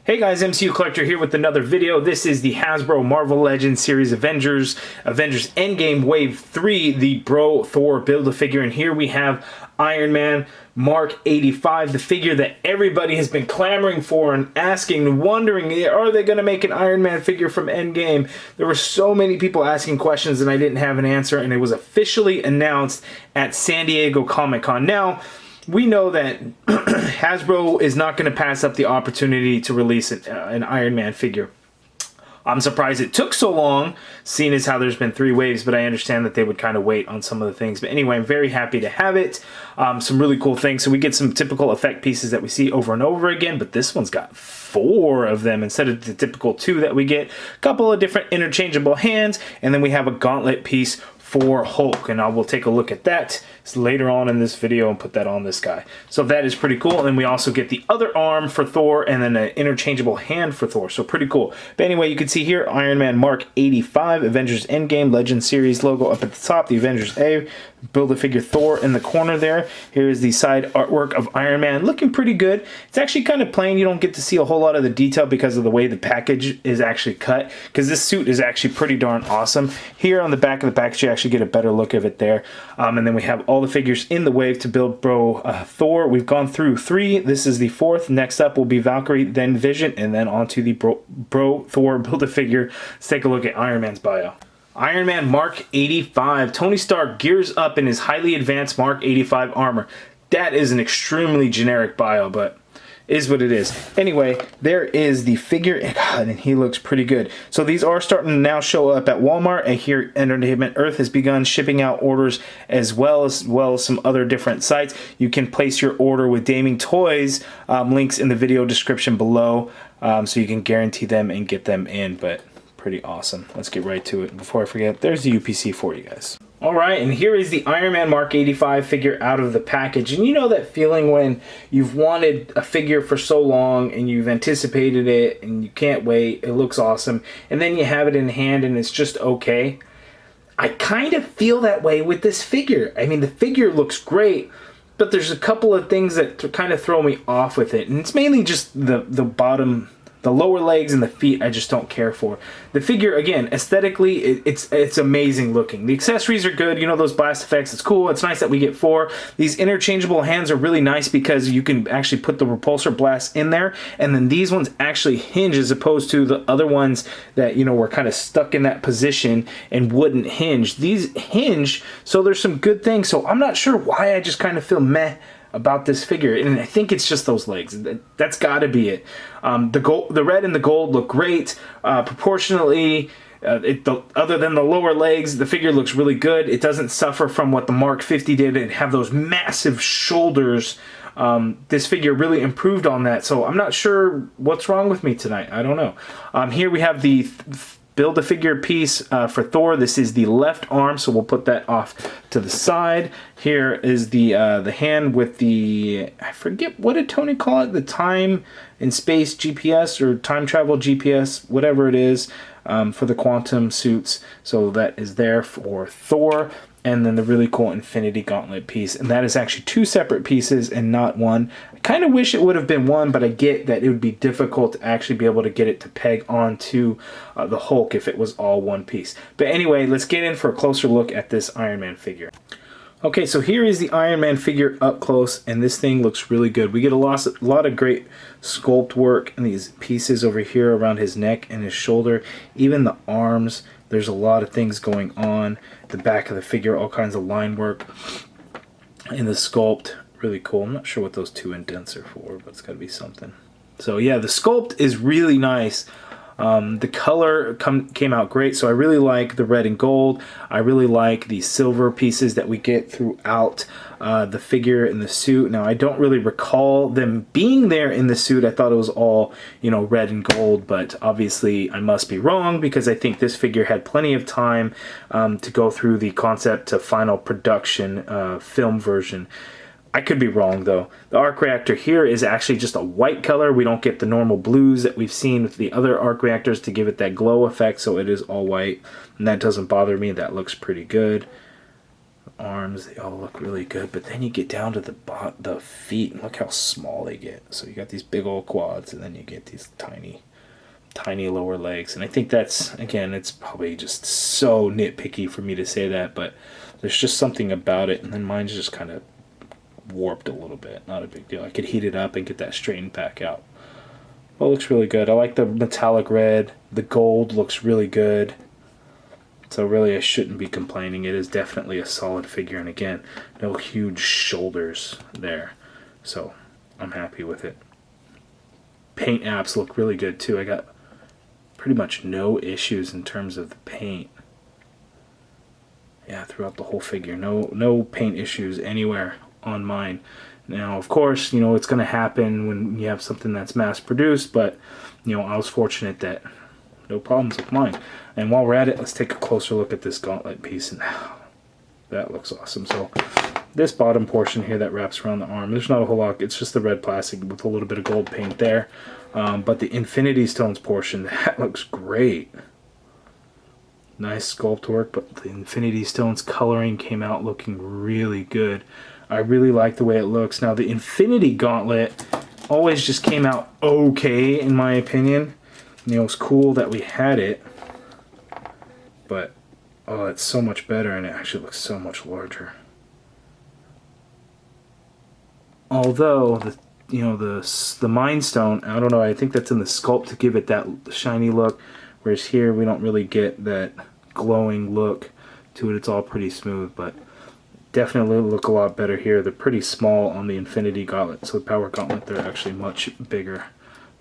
Hey guys, MCU Collector here with another video. This is the Hasbro Marvel Legends series Avengers Endgame Wave 3, the Bro Thor Build-A-Figure. And here we have Iron Man Mark 85, the figure that everybody has been clamoring for and asking and wondering, are they going to make an Iron Man figure from Endgame? There were so many people asking questions and I didn't have an answer, and it was officially announced at San Diego Comic-Con. Now, we know that Hasbro is not going to pass up the opportunity to release an Iron Man figure. I'm surprised it took so long, seeing as how there's been 3 waves, but I understand that they would kind of wait on some of the things. But anyway, I'm very happy to have it. Some really cool things. So we get some typical effect pieces that we see over and over again, but this one's got 4 of them instead of the typical 2 that we get. A couple of different interchangeable hands, and then we have a gauntlet piece for Hulk, and I will take a look at that later on in this video and put that on this guy. So that is pretty cool. And then we also get the other arm for Thor and then an interchangeable hand for Thor. So pretty cool. But anyway, you can see here Iron Man Mark 85, Avengers Endgame Legend Series logo up at the top, the Avengers A, Build-A-Figure Thor in the corner there. Here is the side artwork of Iron Man, looking pretty good. It's actually kind of plain. You don't get to see a whole lot of the detail because of the way the package is actually cut, because this suit is actually pretty darn awesome. Here on the back of the package, you actually get a better look of it there. And then we have all the figures in the wave to build Bro Thor. We've gone through 3. This is the 4th. Next up will be Valkyrie, then Vision, and then onto the Bro Thor Build-A-Figure. Let's take a look at Iron Man's bio. Iron Man Mark 85. Tony Stark gears up in his highly advanced Mark 85 armor. That is an extremely generic bio, but is what it is. Anyway, there is the figure. God, and he looks pretty good. So these are starting to now show up at Walmart, and here Entertainment Earth has begun shipping out orders as well as some other different sites. You can place your order with Daming Toys, links in the video description below, so you can guarantee them and get them in. But pretty awesome. Let's get right to it. Before I forget, there's the UPC for you guys. Alright, and here is the Iron Man Mark 85 figure out of the package. And you know that feeling when you've wanted a figure for so long and you've anticipated it and you can't wait, it looks awesome, and then you have it in hand and it's just okay? I kind of feel that way with this figure. I mean, the figure looks great, but there's a couple of things that kind of throw me off with it. And it's mainly just the bottom, the lower legs and the feet I just don't care for. The figure, again, aesthetically, it's amazing looking. The accessories are good. You know, those blast effects, it's cool. It's nice that we get 4. These interchangeable hands are really nice because you can actually put the repulsor blast in there, and then these ones actually hinge as opposed to the other ones that, you know, were kind of stuck in that position and wouldn't hinge. These hinge, so there's some good things. So I'm not sure why I just kind of feel meh about this figure, and I think it's just those legs. That's got to be it. The red and the gold look great proportionally. Other than the lower legs, the figure looks really good. It doesn't suffer from what the Mark 50 did and have those massive shoulders. This figure really improved on that, so I'm not sure what's wrong with me tonight. I don't know. Here we have the Build-A-Figure piece for Thor. This is the left arm, so we'll put that off to the side. Here is the hand with the, I forget, what did Tony call it? The time and space GPS or time travel GPS, whatever it is, for the quantum suits. So that is there for Thor. And then the really cool Infinity Gauntlet piece. And that is actually 2 separate pieces and not 1. I kind of wish it would have been 1, but I get that it would be difficult to actually be able to get it to peg onto the Hulk if it was all 1 piece. But anyway, let's get in for a closer look at this Iron Man figure. Okay, so here is the Iron Man figure up close, and this thing looks really good. We get a lot of great sculpt work in these pieces over here around his neck and his shoulder, even the arms. There's a lot of things going on. The back of the figure, all kinds of line work. And the sculpt, really cool. I'm not sure what those 2 indents are for, but it's got to be something. So yeah, the sculpt is really nice. The color came out great, so I really like the red and gold. I really like the silver pieces that we get throughout the figure and the suit. Now, I don't really recall them being there in the suit. I thought it was all, you know, red and gold, but obviously I must be wrong because I think this figure had plenty of time to go through the concept to final production film version. I could be wrong though. The arc reactor here is actually just a white color. We don't get the normal blues that we've seen with the other arc reactors to give it that glow effect, so it is all white, and that doesn't bother me. That looks pretty good. arms, they all look really good, but then you get down to the feet, and look how small they get. So you got these big old quads, and then you get these tiny lower legs. And I think that's, again, it's probably just so nitpicky for me to say that, but there's just something about it. And then mine's just kind of warped a little bit. Not a big deal. I could heat it up and get that straightened back out. Well, it looks really good. I like the metallic red. The gold looks really good. So really I shouldn't be complaining. It is definitely a solid figure. And again, no huge shoulders there. So I'm happy with it. Paint apps look really good too. I got pretty much no issues in terms of the paint. Yeah, throughout the whole figure. No paint issues anywhere on mine. Now, of course, you know, it's going to happen when you have something that's mass produced, but, you know, I was fortunate that no problems with mine. And while we're at it, let's take a closer look at this Gauntlet piece, and that looks awesome. So this bottom portion here that wraps around the arm, there's not a whole lot. It's just the red plastic with a little bit of gold paint there. But the Infinity Stones portion, that looks great. Nice sculpt work, but the Infinity Stones coloring came out looking really good. I really like the way it looks. Now, the Infinity Gauntlet always just came out okay, in my opinion. You know, it's cool that we had it, but oh, it's so much better, and it actually looks so much larger. Although the Mind Stone, I don't know, I think that's in the sculpt to give it that shiny look, whereas here we don't really get that glowing look to it. It's all pretty smooth, but definitely look a lot better here. They're pretty small on the Infinity Gauntlet, so the Power Gauntlet, they're actually much bigger,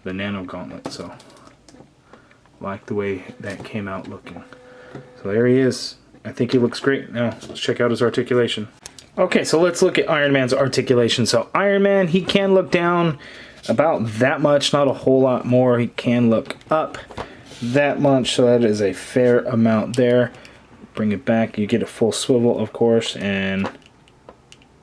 the Nano Gauntlet, so like the way that came out looking. So there he is. I think he looks great. Now let's check out his articulation. Okay, so let's look at Iron Man's articulation. So Iron Man, he can look down about that much, not a whole lot more. He can look up that much, so that is a fair amount there. Bring it back, you get a full swivel, of course, and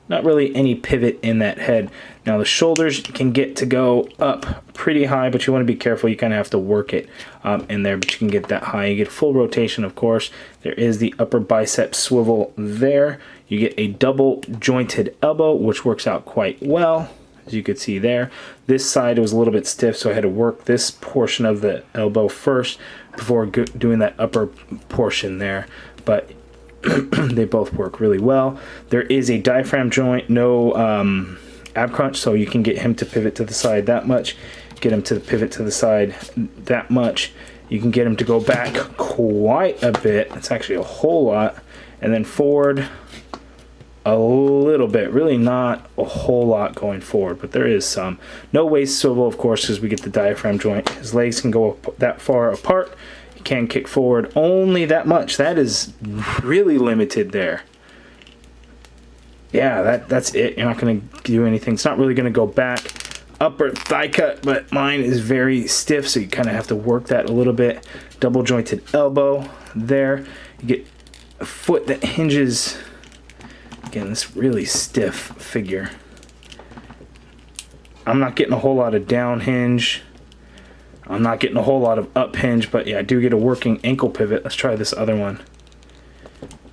not really any pivot in that head. Now the shoulders can get to go up pretty high, but you want to be careful. You kind of have to work it in there, but you can get that high. You get full rotation, of course. There is the upper bicep swivel there. You get a double jointed elbow, which works out quite well, as you could see there. This side was a little bit stiff, so I had to work this portion of the elbow first before doing that upper portion there. But they both work really well. There is a diaphragm joint, no ab crunch, so you can get him to pivot to the side that much, get him to pivot to the side that much. You can get him to go back quite a bit. It's actually a whole lot. And then forward a little bit. Really not a whole lot going forward, but there is some. No waist swivel, of course, because we get the diaphragm joint. His legs can go that far apart. Can kick forward only that much. That is really limited there. Yeah, that's it. You're not going to do anything. It's not really going to go back. Upper thigh cut, but mine is very stiff, so you kind of have to work that a little bit. Double jointed elbow there. You get a foot that hinges. Again, this really stiff figure. I'm not getting a whole lot of down hinge. I'm not getting a whole lot of up hinge, but yeah, I do get a working ankle pivot. Let's try this other one.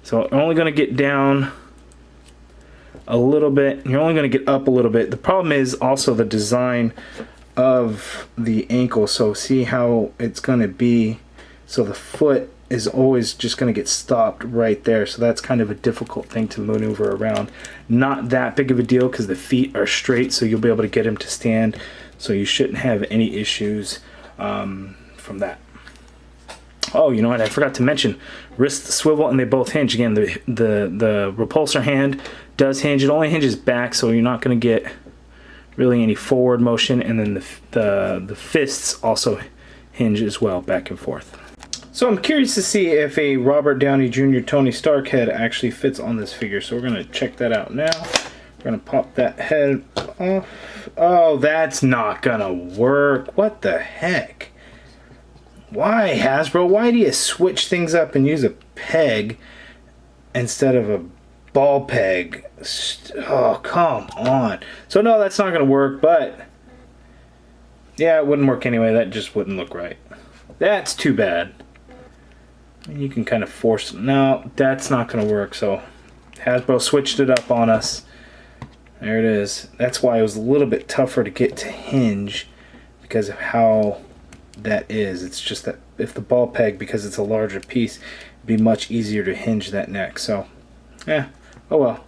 So I'm only going to get down a little bit. You're only going to get up a little bit. The problem is also the design of the ankle. So see how it's going to be. So the foot is always just going to get stopped right there. So that's kind of a difficult thing to maneuver around. Not that big of a deal because the feet are straight, so you'll be able to get him to stand. So you shouldn't have any issues from that. Oh, you know what? I forgot to mention wrist swivel, and they both hinge. Again, the repulsor hand does hinge. It only hinges back, so you're not going to get really any forward motion. And then the fists also hinge as well, back and forth. So I'm curious to see if a Robert Downey Jr. Tony Stark head actually fits on this figure. So we're going to check that out now. We're going to pop that head off. Oh, that's not going to work. What the heck? Why, Hasbro? Why do you switch things up and use a peg instead of a ball peg? Oh, come on. So no, that's not going to work, but yeah, it wouldn't work anyway. That just wouldn't look right. That's too bad. You can kind of force it. No, that's not going to work, so Hasbro switched it up on us. There it is. That's why it was a little bit tougher to get to hinge, because of how that is. It's just that if the ball peg, because it's a larger piece, it'd be much easier to hinge that neck. So, yeah, oh well.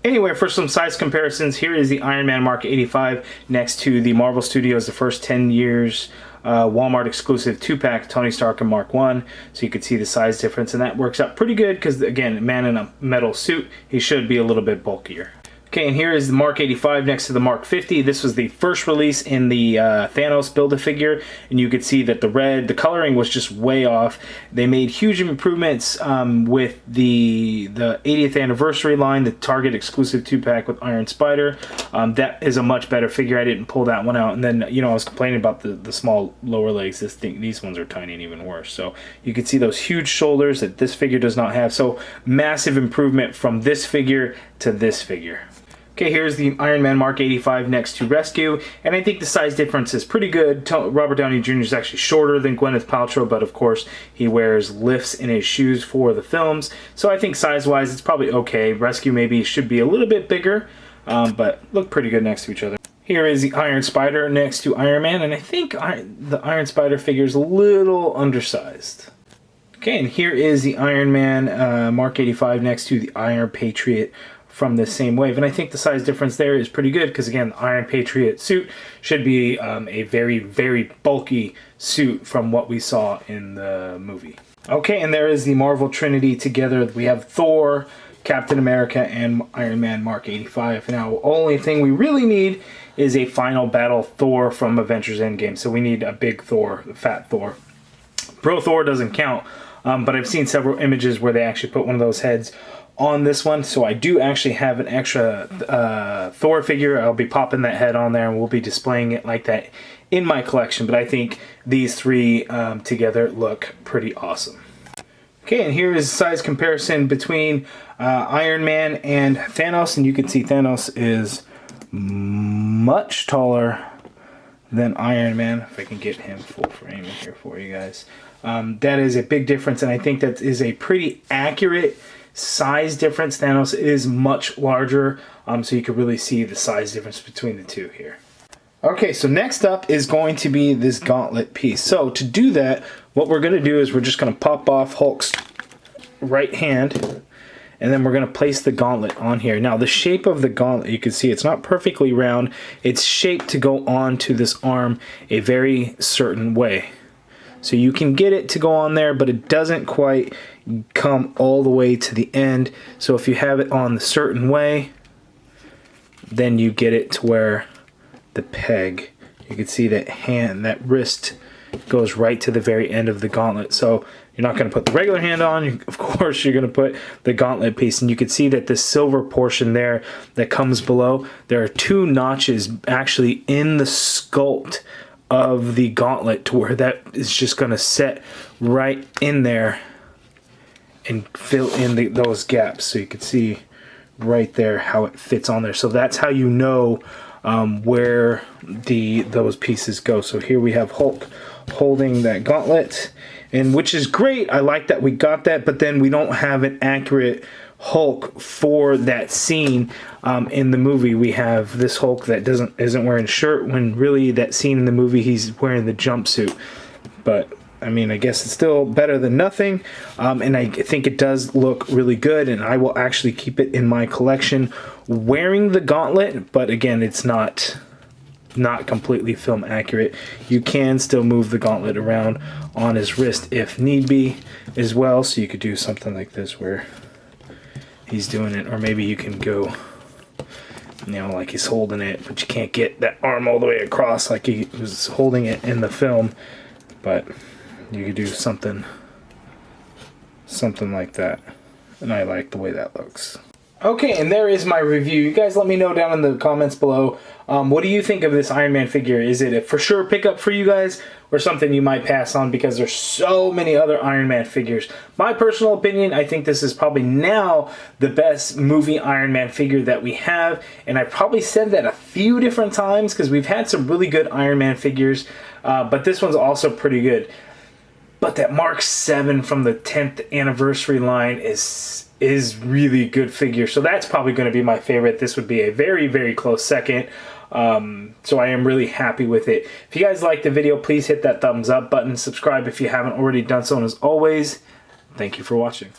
Anyway, for some size comparisons, here is the Iron Man Mark 85 next to the Marvel Studios The First 10 Years Walmart exclusive 2-pack Tony Stark and Mark 1. So you can see the size difference, and that works out pretty good because, again, man in a metal suit, he should be a little bit bulkier. Okay, and here is the Mark 85 next to the Mark 50. This was the first release in the Thanos Build-A-Figure, and you could see that the coloring was just way off. They made huge improvements with the 80th anniversary line, the Target exclusive 2-pack with Iron Spider. That is a much better figure. I didn't pull that one out. And then, you know, I was complaining about the small lower legs. These ones are tiny and even worse. So you could see those huge shoulders that this figure does not have. So massive improvement from this figure to this figure. Okay, here's the Iron Man Mark 85 next to Rescue, and I think the size difference is pretty good. Robert Downey Jr. is actually shorter than Gwyneth Paltrow, but of course he wears lifts in his shoes for the films, so I think size-wise it's probably okay. Rescue maybe should be a little bit bigger, but look pretty good next to each other. Here is the Iron Spider next to Iron Man, and I think the Iron Spider figure is a little undersized. Okay, and here is the Iron Man Mark 85 next to the Iron Patriot from the same wave, and I think the size difference there is pretty good because, again, the Iron Patriot suit should be a very, very bulky suit from what we saw in the movie. Okay, and there is the Marvel Trinity together. We have Thor, Captain America, and Iron Man Mark 85. Now, the only thing we really need is a final battle Thor from Avengers Endgame, so we need a big Thor, fat Thor. Bro Thor doesn't count, but I've seen several images where they actually put one of those heads on this one, so I do actually have an extra Thor figure. I'll be popping that head on there, and we'll be displaying it like that in my collection, but I think these three together look pretty awesome. Okay, and here is size comparison between Iron Man and Thanos, and you can see Thanos is much taller than Iron Man. If I can get him full frame in here for you guys. That is a big difference, and I think that is a pretty accurate size difference. Thanos is much larger, so you can really see the size difference between the two here. Okay, so next up is going to be this Gauntlet piece. So to do that, what we're going to do is we're just going to pop off Hulk's right hand, and then we're going to place the Gauntlet on here. Now, the shape of the Gauntlet, you can see it's not perfectly round. It's shaped to go onto this arm a very certain way. So you can get it to go on there, but it doesn't quite come all the way to the end. So if you have it on the certain way, then you get it to where the peg, you can see that hand, that wrist goes right to the very end of the Gauntlet. So you're not going to put the regular hand on, of course you're going to put the Gauntlet piece, and you can see that this silver portion there that comes below, there are two notches actually in the sculpt of the Gauntlet to where that is just going to set right in there and fill in those gaps. So you can see right there how it fits on there. So that's how you know where those pieces go. So here we have Hulk holding that Gauntlet, and which is great. I like that we got that, but then we don't have an accurate Hulk for that scene. In the movie, we have this Hulk that isn't wearing a shirt, when really that scene in the movie he's wearing the jumpsuit. But I mean, I guess it's still better than nothing, and I think it does look really good, and I will actually keep it in my collection wearing the Gauntlet. But again, it's not completely film accurate. You can still move the Gauntlet around on his wrist if need be as well, so you could do something like this where he's doing it, or maybe you can go, you know, like he's holding it, but you can't get that arm all the way across like he was holding it in the film. But you could do something like that, and I like the way that looks. Okay, and there is my review. You guys let me know down in the comments below. What do you think of this Iron Man figure? Is it a for sure pickup for you guys, or something you might pass on because there's so many other Iron Man figures? My personal opinion, I think this is probably now the best movie Iron Man figure that we have, and I probably said that a few different times because we've had some really good Iron Man figures, but this one's also pretty good. But that Mark 7 from the 10th anniversary line is is really good figure. So that's probably going to be my favorite. This would be a very, very close second. So I am really happy with it. If you guys like the video, please hit that thumbs up button. Subscribe if you haven't already done so. And as always, thank you for watching.